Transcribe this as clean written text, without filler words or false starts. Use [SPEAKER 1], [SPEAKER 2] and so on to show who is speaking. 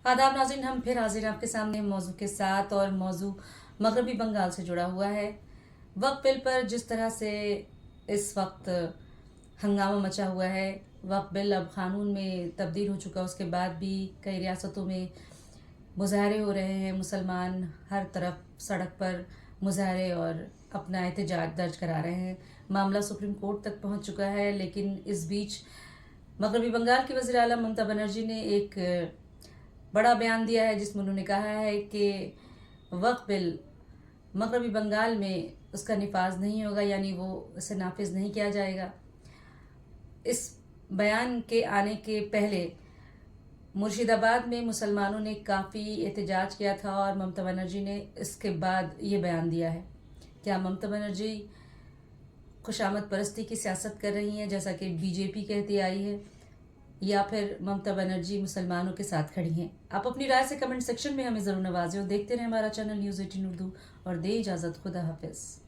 [SPEAKER 1] आदाब नाज़रीन, हम फिर हाजिर हैं आपके सामने मौजू के साथ। और मौजू मगरबी बंगाल से जुड़ा हुआ है। वक्फ बिल पर जिस तरह से इस वक्त हंगामा मचा हुआ है, वक्फ बिल अब क़ानून में तब्दील हो चुका है, उसके बाद भी कई रियासतों में मुजाहरे हो रहे हैं। मुसलमान हर तरफ सड़क पर मुजाहरे और अपना एहतजाज दर्ज करा रहे हैं। मामला सुप्रीम कोर्ट तक पहुंच चुका है, लेकिन इस बीच मगरबी बंगाल की वज़ीर आला ममता बनर्जी ने एक बड़ा बयान दिया है, जिसमें उन्होंने कहा है कि वक्फ बिल मगरबी बंगाल में उसका निफाज नहीं होगा, यानी वो इसे नाफिज नहीं किया जाएगा। इस बयान के आने के पहले मुर्शिदाबाद में मुसलमानों ने काफ़ी एहतजाज किया था और ममता बनर्जी ने इसके बाद ये बयान दिया है। क्या ममता बनर्जी खुशामद परस्ती की सियासत कर रही हैं, जैसा कि बीजेपी कहती आई है, या फिर ममता बनर्जी मुसलमानों के साथ खड़ी हैं? आप अपनी राय से कमेंट सेक्शन में हमें ज़रूर नवाजें और देखते रहें हमारा चैनल न्यूज़ 18 उर्दू। और दे इजाज़त, खुदा हाफिज़।